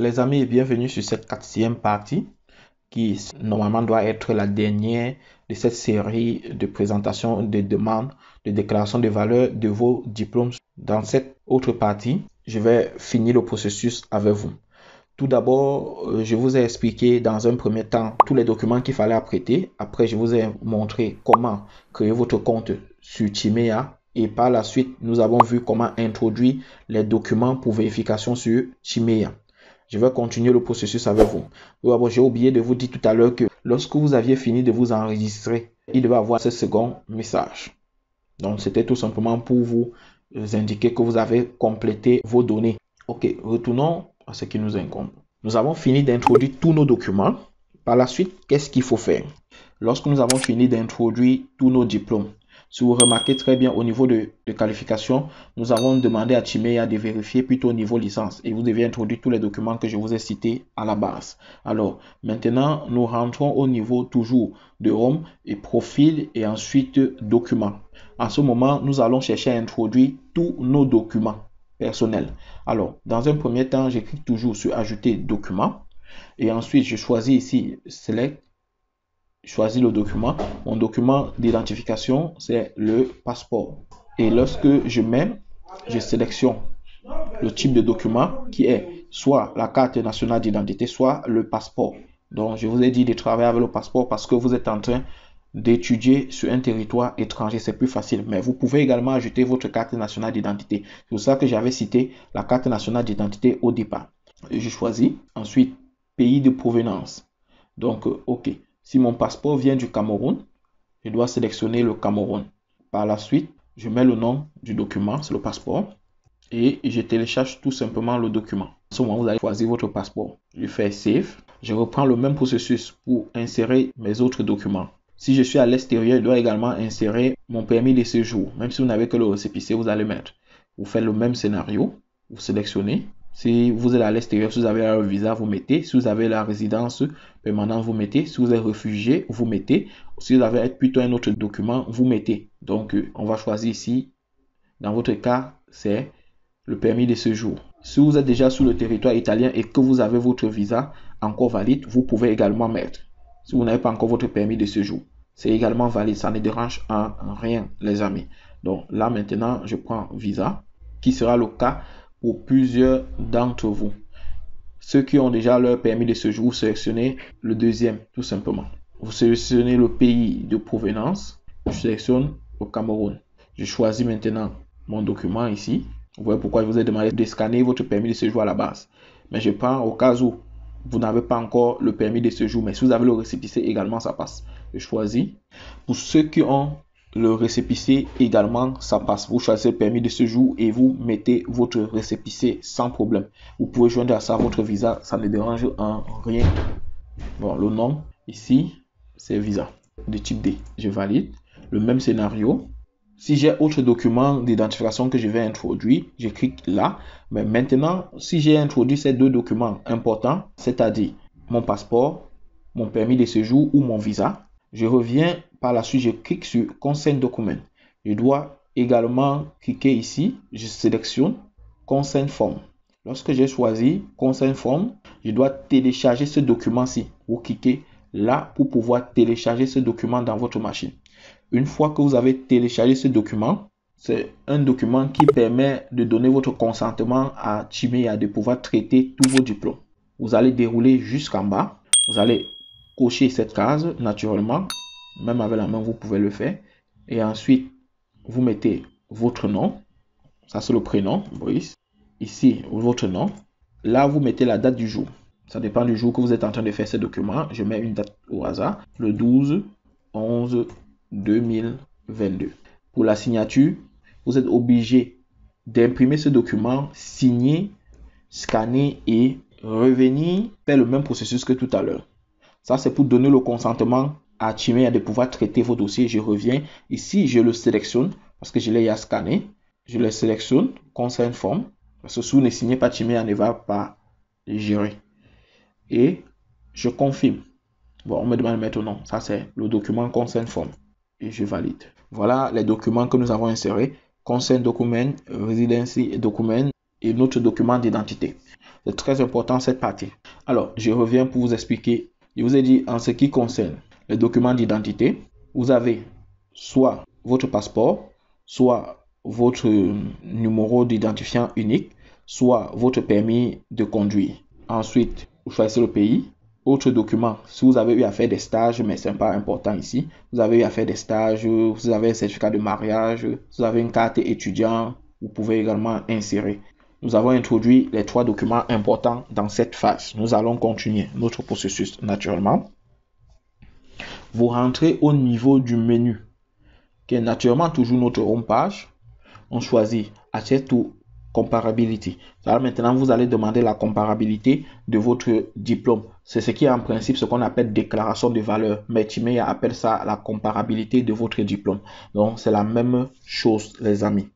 les amis, bienvenue sur cette quatrième partie qui normalement doit être la dernière de cette série de présentation de demandes de déclaration de valeur de vos diplômes. Dans cette autre partie, je vais finir le processus avec vous. Tout d'abord, je vous ai expliqué dans un premier temps tous les documents qu'il fallait apprêter. Après, je vous ai montré comment créer votre compte sur Chimea. Et par la suite, nous avons vu comment introduire les documents pour vérification sur Chimea. Je vais continuer le processus avec vous. D'abord, j'ai oublié de vous dire tout à l'heure que lorsque vous aviez fini de vous enregistrer, il devait avoir ce second message. Donc, c'était tout simplement pour vous indiquer que vous avez complété vos données. Ok, retournons à ce qui nous incombe. Nous avons fini d'introduire tous nos documents. Par la suite, qu'est-ce qu'il faut faire? Lorsque nous avons fini d'introduire tous nos diplômes, si vous remarquez très bien au niveau de qualification, nous avons demandé à Chimea de vérifier plutôt au niveau licence et vous devez introduire tous les documents que je vous ai cités à la base. Alors, maintenant, nous rentrons au niveau toujours de Rome et profil et ensuite documents. En ce moment, nous allons chercher à introduire tous nos documents personnels. Alors, dans un premier temps, je clique toujours sur ajouter document et ensuite je choisis ici select. Choisis le document. Mon document d'identification, c'est le passeport. Et lorsque je sélectionne le type de document qui est soit la carte nationale d'identité, soit le passeport. Donc, je vous ai dit de travailler avec le passeport parce que vous êtes en train d'étudier sur un territoire étranger. C'est plus facile. Mais vous pouvez également ajouter votre carte nationale d'identité. C'est pour ça que j'avais cité la carte nationale d'identité au départ. Je choisis. Ensuite, pays de provenance. Donc, OK. Si mon passeport vient du Cameroun, je dois sélectionner le Cameroun. Par la suite, je mets le nom du document, c'est le passeport, et je télécharge tout simplement le document. En ce moment, vous allez choisir votre passeport. Je fais Save. Je reprends le même processus pour insérer mes autres documents. Si je suis à l'extérieur, je dois également insérer mon permis de séjour. Même si vous n'avez que le récépissé, vous allez mettre. Vous faites le même scénario. Vous sélectionnez. Si vous êtes à l'extérieur, si vous avez un visa, vous mettez. Si vous avez la résidence permanente, vous mettez. Si vous êtes réfugié, vous mettez. Si vous avez plutôt un autre document, vous mettez. Donc, on va choisir ici. Dans votre cas, c'est le permis de séjour. Si vous êtes déjà sur le territoire italien et que vous avez votre visa encore valide, vous pouvez également mettre. Si vous n'avez pas encore votre permis de séjour, c'est également valide. Ça ne dérange en rien, les amis. Donc là, maintenant, je prends visa, qui sera le cas pour plusieurs d'entre vous. Ceux qui ont déjà leur permis de séjour, vous sélectionnez le deuxième, tout simplement. Vous sélectionnez le pays de provenance. Je sélectionne le Cameroun. Je choisis maintenant mon document ici. Vous voyez pourquoi je vous ai demandé de scanner votre permis de séjour à la base. Mais je prends au cas où vous n'avez pas encore le permis de séjour. Mais si vous avez le récépissé également, ça passe. Je choisis. Pour ceux qui ont le récépissé également, ça passe. Vous choisissez le permis de séjour et vous mettez votre récépissé sans problème. Vous pouvez joindre à ça votre visa. Ça ne dérange en rien. Bon, le nom ici, c'est visa de type D. Je valide. Le même scénario. Si j'ai autre document d'identification que je vais introduire, je clique là. Mais maintenant, si j'ai introduit ces deux documents importants, c'est-à-dire mon passeport, mon permis de séjour ou mon visa, je reviens par la suite, je clique sur Consent Document. Je dois également cliquer ici, je sélectionne Consent Form. Lorsque j'ai choisi Consent Form, je dois télécharger ce document-ci. Vous cliquez là pour pouvoir télécharger ce document dans votre machine. Une fois que vous avez téléchargé ce document, c'est un document qui permet de donner votre consentement à Chimea de pouvoir traiter tous vos diplômes. Vous allez dérouler jusqu'en bas. Vous allez cocher cette case naturellement. Même avec la main, vous pouvez le faire. Et ensuite, vous mettez votre nom. Ça, c'est le prénom, Brice. Ici, votre nom. Là, vous mettez la date du jour. Ça dépend du jour que vous êtes en train de faire ce document. Je mets une date au hasard. Le 12/11/2022. Pour la signature, vous êtes obligé d'imprimer ce document, signer, scanner et revenir faire le même processus que tout à l'heure. Ça, c'est pour donner le consentement à Chimea de pouvoir traiter vos dossiers. Je reviens ici, je le sélectionne parce que je l'ai à scanner. Je le sélectionne, Consent Form, parce que si vous ne signez pas, Chimea ne va pas gérer. Et je confirme. Bon, on me demande maintenant, ça c'est le document Consent Form. Et je valide. Voilà les documents que nous avons insérés. Consent Document, Residency Document et notre document d'identité. C'est très important cette partie. Alors, je reviens pour vous expliquer. Je vous ai dit, en ce qui concerne les documents d'identité, vous avez soit votre passeport, soit votre numéro d'identifiant unique, soit votre permis de conduire. Ensuite, vous choisissez le pays. Autre document, si vous avez eu à faire des stages, mais ce n'est pas important ici, vous avez eu à faire des stages, vous avez un certificat de mariage, vous avez une carte étudiant, vous pouvez également insérer. Nous avons introduit les 3 documents importants dans cette phase. Nous allons continuer notre processus naturellement. Vous rentrez au niveau du menu, qui est naturellement toujours notre home page. On choisit Access to Comparability. Alors maintenant, vous allez demander la comparabilité de votre diplôme. C'est ce qui est en principe ce qu'on appelle déclaration de valeur. Mais Timeya appelle ça la comparabilité de votre diplôme. Donc, c'est la même chose, les amis.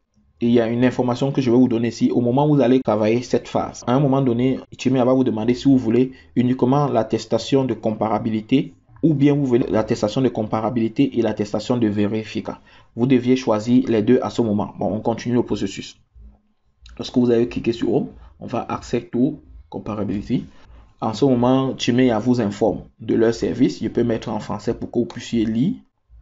Et il y a une information que je vais vous donner ici. Au moment où vous allez travailler cette phase, à un moment donné, Timeya va vous demander si vous voulez uniquement l'attestation de comparabilité ou bien vous voulez l'attestation de comparabilité et l'attestation de vérification. Vous deviez choisir les deux à ce moment. Bon, on continue le processus. Lorsque vous avez cliqué sur Home, on va Accept to Comparability. En ce moment, Timeya vous informe de leur service. Je peux mettre en français pour que vous puissiez lire.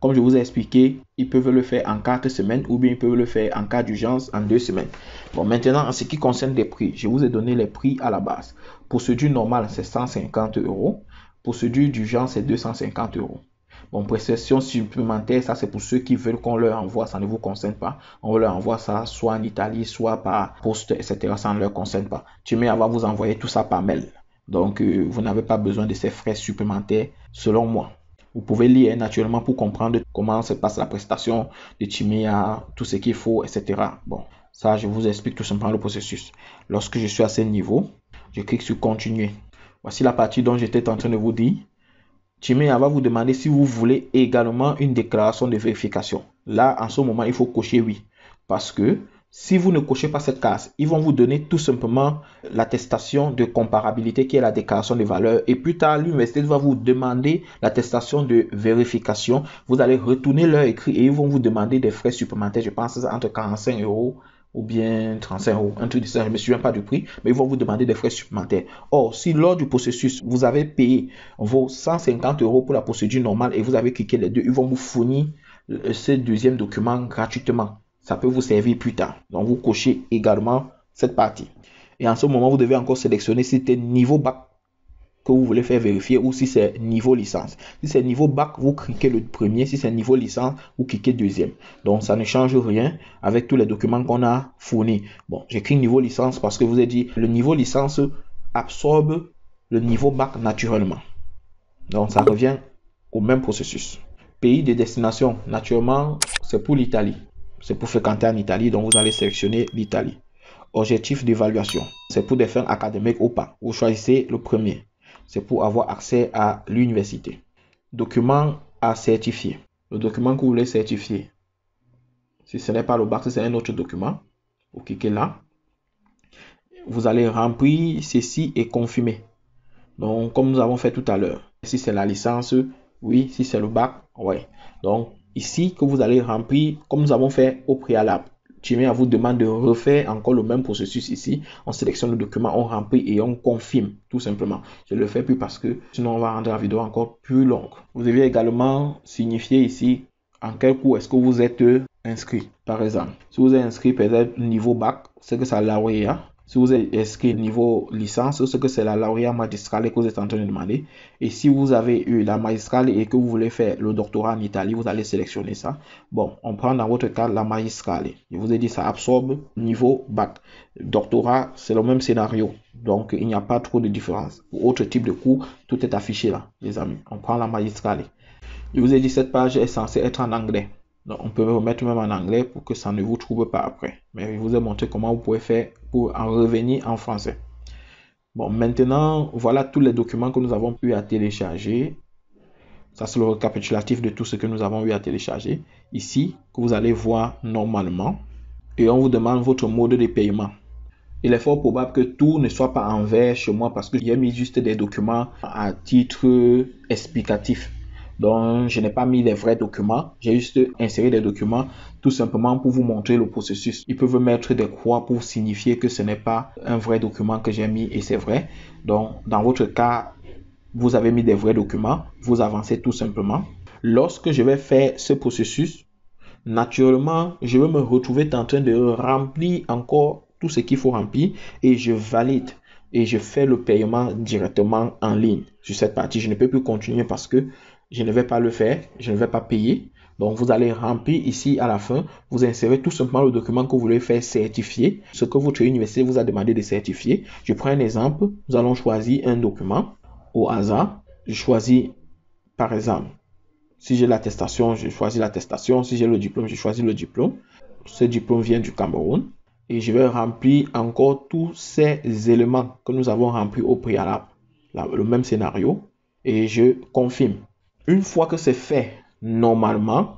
Comme je vous ai expliqué, ils peuvent le faire en 4 semaines ou bien ils peuvent le faire en cas d'urgence en 2 semaines. Bon, maintenant, en ce qui concerne les prix, je vous ai donné les prix à la base. Procédure normale, c'est 150 €. Procédure d'urgence, c'est 250 €. Bon, prestation supplémentaire, ça c'est pour ceux qui veulent qu'on leur envoie, ça ne vous concerne pas. On leur envoie ça soit en Italie, soit par poste, etc. Ça ne leur concerne pas. Timeya va vous envoyer tout ça par mail. Donc, vous n'avez pas besoin de ces frais supplémentaires, selon moi. Vous pouvez lire naturellement pour comprendre comment se passe la prestation de Timeya, tout ce qu'il faut, etc. Bon, ça, je vous explique tout simplement le processus. Lorsque je suis à ce niveau, je clique sur Continuer. Voici la partie dont j'étais en train de vous dire. Timeya va vous demander si vous voulez également une déclaration de vérification. Là, en ce moment, il faut cocher oui. Parce que si vous ne cochez pas cette case, ils vont vous donner tout simplement l'attestation de comparabilité qui est la déclaration de valeur. Et plus tard, l'université va vous demander l'attestation de vérification. Vous allez retourner leur écrit et ils vont vous demander des frais supplémentaires. Je pense entre 45 € ou bien 35 €, un truc de ça, je ne me souviens pas du prix, mais ils vont vous demander des frais supplémentaires. Or, si lors du processus, vous avez payé vos 150 € pour la procédure normale et vous avez cliqué les deux, ils vont vous fournir ce deuxième document gratuitement. Ça peut vous servir plus tard. Donc, vous cochez également cette partie. Et en ce moment, vous devez encore sélectionner si c'est niveau bac que vous voulez faire vérifier ou si c'est niveau licence. Si c'est niveau bac, vous cliquez le premier. Si c'est niveau licence, vous cliquez deuxième. Donc, ça ne change rien avec tous les documents qu'on a fournis. Bon, j'écris niveau licence parce que je vous ai dit, le niveau licence absorbe le niveau bac naturellement. Donc, ça revient au même processus. Pays de destination, naturellement, c'est pour l'Italie. C'est pour fréquenter en Italie, donc vous allez sélectionner l'Italie. Objectif d'évaluation, c'est pour des fins académiques ou pas. Vous choisissez le premier. C'est pour avoir accès à l'université. Document à certifier. Le document que vous voulez certifier. Si ce n'est pas le bac, c'est un autre document. Vous cliquez là. Vous allez remplir ceci et confirmer. Donc, comme nous avons fait tout à l'heure. Si c'est la licence, oui. Si c'est le bac, oui. Donc, ici, que vous allez remplir comme nous avons fait au préalable. Timeya vous demande de refaire encore le même processus ici. On sélectionne le document, on remplit et on confirme tout simplement. Je ne le fais plus parce que sinon on va rendre la vidéo encore plus longue. Vous devez également signifier ici en quel cours est-ce que vous êtes inscrit. Par exemple, si vous êtes inscrit peut-être niveau bac, c'est que c'est la lauréat. Si vous êtes inscrit niveau licence, c'est que c'est la lauréat magistrale que vous êtes en train de demander. Et si vous avez eu la magistrale et que vous voulez faire le doctorat en Italie, vous allez sélectionner ça. Bon, on prend dans votre cas la magistrale. Je vous ai dit ça absorbe niveau bac. Doctorat, c'est le même scénario. Donc, il n'y a pas trop de différence. Pour autre type de cours, tout est affiché là, les amis. On prend la magistrale. Je vous ai dit cette page est censée être en anglais. Donc, on peut remettre même en anglais pour que ça ne vous trouble pas après. Mais je vous ai montré comment vous pouvez faire pour en revenir en français. Bon, maintenant, voilà tous les documents que nous avons eu à télécharger. Ça, c'est le récapitulatif de tout ce que nous avons eu à télécharger. Ici, que vous allez voir normalement. Et on vous demande votre mode de paiement. Il est fort probable que tout ne soit pas en vert chez moi parce que j'ai mis juste des documents à titre explicatif. Donc, je n'ai pas mis les vrais documents. J'ai juste inséré des documents tout simplement pour vous montrer le processus. Ils peuvent mettre des croix pour signifier que ce n'est pas un vrai document que j'ai mis et c'est vrai. Donc, dans votre cas, vous avez mis des vrais documents. Vous avancez tout simplement. Lorsque je vais faire ce processus, naturellement, je vais me retrouver en train de remplir encore tout ce qu'il faut remplir et je valide et je fais le paiement directement en ligne sur cette partie. Je ne peux plus continuer parce que je ne vais pas le faire, je ne vais pas payer. Donc, vous allez remplir ici à la fin, vous insérez tout simplement le document que vous voulez faire certifier, ce que votre université vous a demandé de certifier. Je prends un exemple, nous allons choisir un document au hasard. Je choisis par exemple, si j'ai l'attestation, je choisis l'attestation. Si j'ai le diplôme, je choisis le diplôme. Ce diplôme vient du Cameroun. Et je vais remplir encore tous ces éléments que nous avons remplis au préalable. Le même scénario. Et je confirme. Une fois que c'est fait, normalement,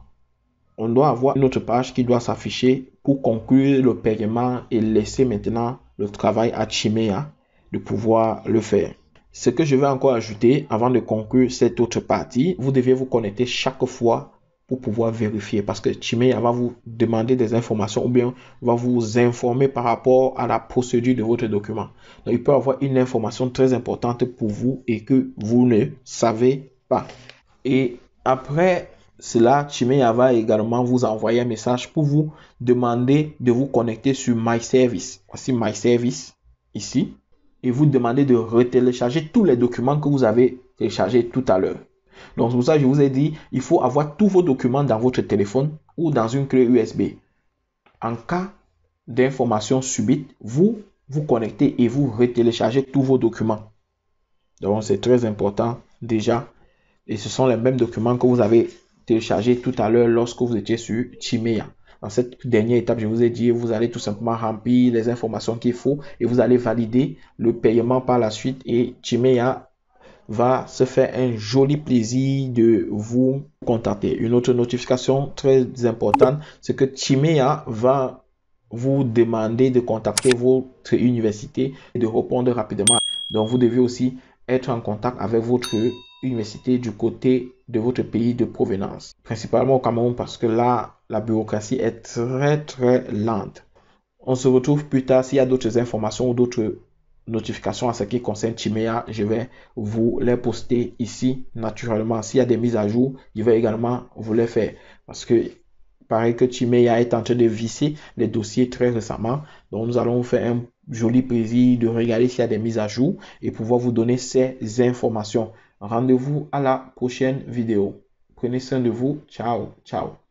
on doit avoir une autre page qui doit s'afficher pour conclure le paiement et laisser maintenant le travail à Chimea de pouvoir le faire. Ce que je vais encore ajouter avant de conclure cette autre partie, vous devez vous connecter chaque fois pour pouvoir vérifier parce que Chimea va vous demander des informations ou bien va vous informer par rapport à la procédure de votre document. Donc, il peut y avoir une information très importante pour vous et que vous ne savez pas. Et après cela, Chimea va également vous envoyer un message pour vous demander de vous connecter sur My Service. Voici My Service ici. Et vous demander de retélécharger tous les documents que vous avez téléchargés tout à l'heure. Donc, c'est pour ça que je vous ai dit, il faut avoir tous vos documents dans votre téléphone ou dans une clé USB. En cas d'information subite, vous vous connectez et vous retéléchargez tous vos documents. Donc, c'est très important déjà. Et ce sont les mêmes documents que vous avez téléchargés tout à l'heure lorsque vous étiez sur Chimea. Dans cette dernière étape, je vous ai dit, vous allez tout simplement remplir les informations qu'il faut et vous allez valider le paiement par la suite et Chimea va se faire un joli plaisir de vous contacter. Une autre notification très importante, c'est que Chimea va vous demander de contacter votre université et de répondre rapidement. Donc, vous devez aussi être en contact avec votre université du côté de votre pays de provenance, principalement au Cameroun parce que là, la bureaucratie est très lente. On se retrouve plus tard. S'il y a d'autres informations ou d'autres notifications en ce qui concerne Chimea, je vais vous les poster ici naturellement. S'il y a des mises à jour, je vais également vous les faire parce que pareil que Chimea est en train de visser les dossiers très récemment. Donc, nous allons vous faire un joli plaisir de regarder s'il y a des mises à jour et pouvoir vous donner ces informations. Rendez-vous à la prochaine vidéo. Prenez soin de vous. Ciao, ciao.